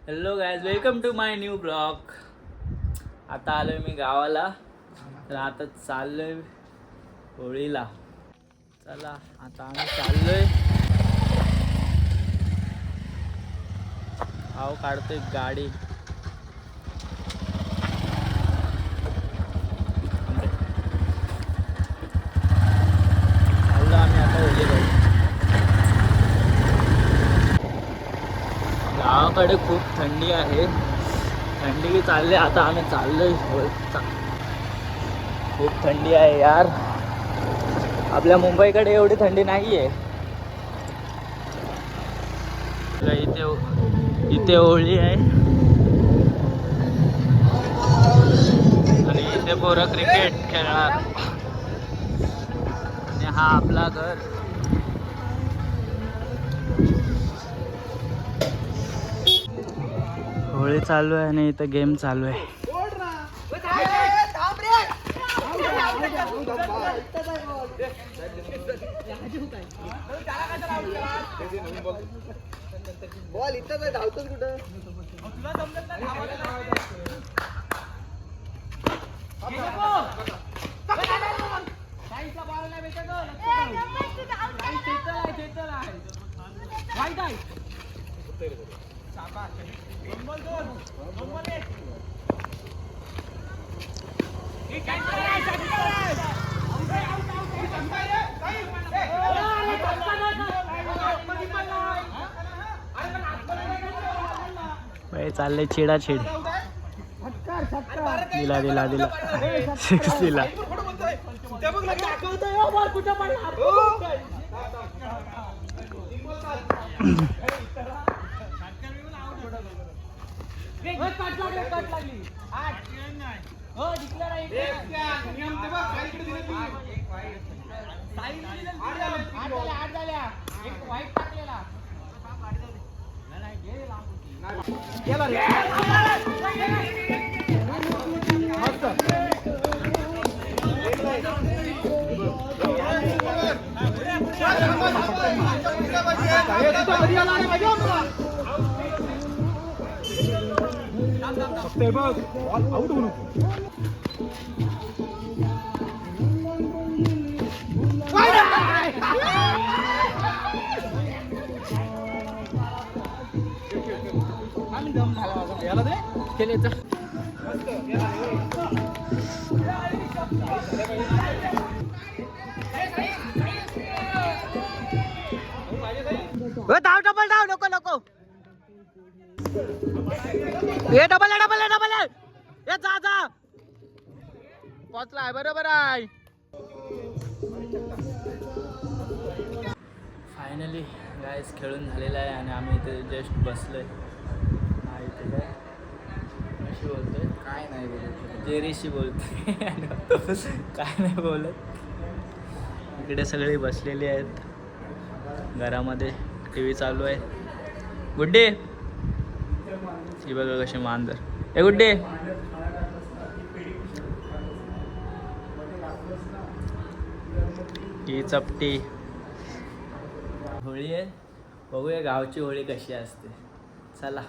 Hello guys, welcome to my new blog. आता आलोय मी गावाला, तर आता चाललोय होळीला. चला आता आम्ही चाललोय. आव काढतोय गाडी. चाललो आम्ही आता होळीला. गावाकडे खूप थंडी आहे. थंडी चालले. आता आम्ही चाललोय. खूप थंडी आहे यार. आपल्या मुंबईकडे एवढी थंडी नाही आहे. इथे होळी आहे आणि इथे पोरं क्रिकेट खेळणार. आणि हा आपला घर. होळी चालू आहे आणि इथं गेम चालू आहे. बॉल इथंच आहे, धावतोच कुठं? चाललंय छेडाछेड. दिला दिला दिला सिक्स दिला. धाव डबल धाव. नको नको. हे डबल आहे, डबल आहे, डबल आहे. हे जा जा. पोचलाय. बरोबर आहे. फायनली गायस खेळून झालेला आहे आणि आम्ही इथे जस्ट बसलोय. हा इथे काय कशी बोलतोय? काय नाही बोलत. जेरीशी बोलतोय. काय नाही बोलत. इकडे सगळे बसलेले आहेत घरामध्ये. टी व्ही चालू आहे. गुड्डे ही बघा कशी मांजर. ए गुड्डे. ही चपटी. होळी आहे. बघूया गावची होळी कशी असते. चला.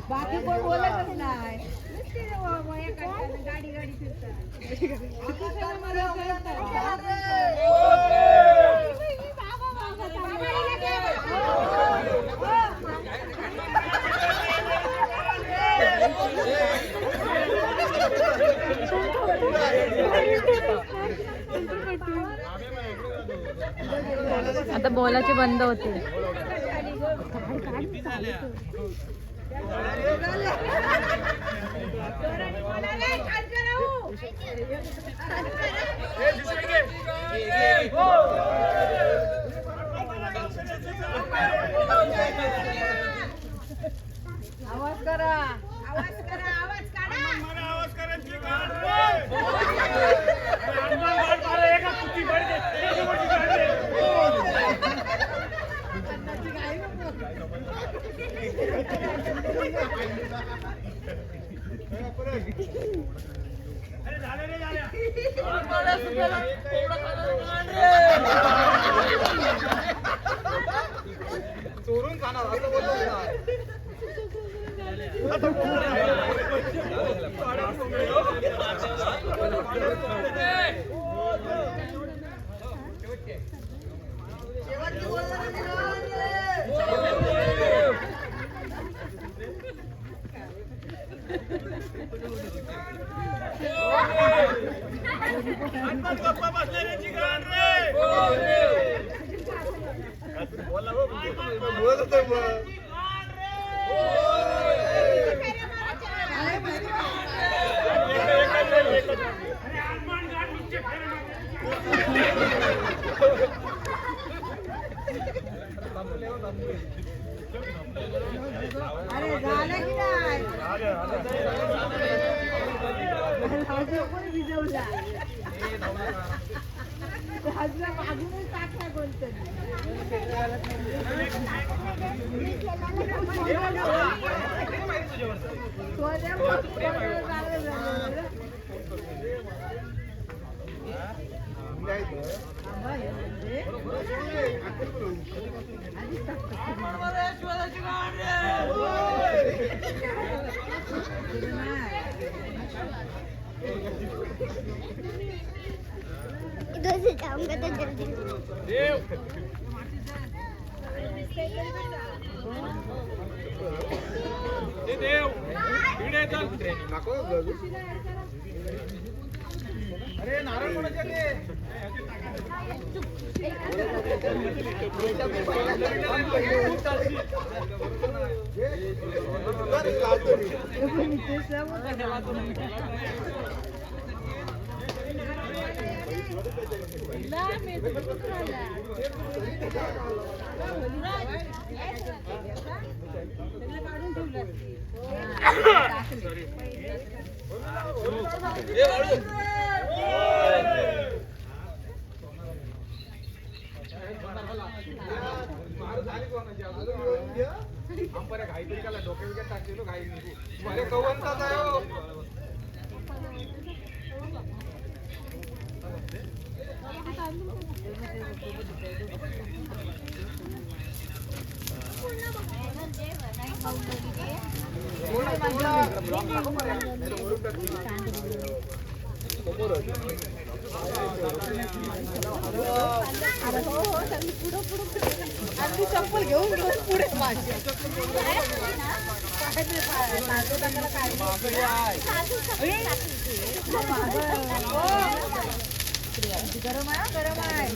बाकी कोण बोलतच नाही. गाडी गाडी फिरतात. आता बोलाचे बंद होते. आवाज करा, आवाज करा, आवाज चोरून खाणार असं बोलतो अरे झालं की नाही भिजवला मागूनच टाकला कोणतरी इधर से जाऊंगा तो जल्दी अरे नारळ कोणाच्या ते चप्पल घेऊन पुढे गरम आहे गरम आहे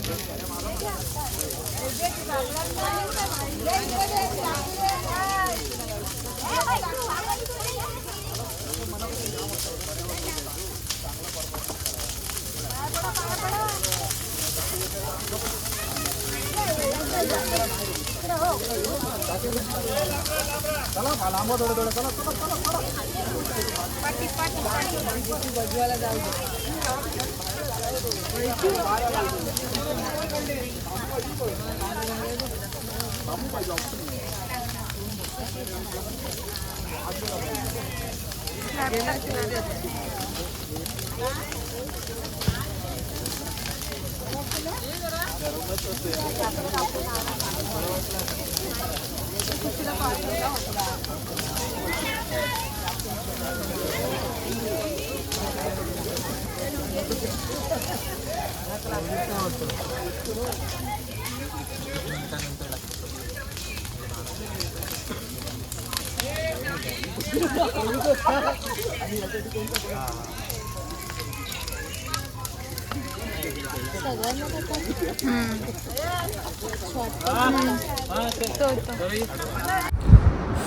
बजवायला जाऊ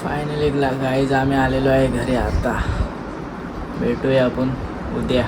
फायनली गाईज आम्ही आलेलो आहे घरी आता. भेटूया आपण उद्या.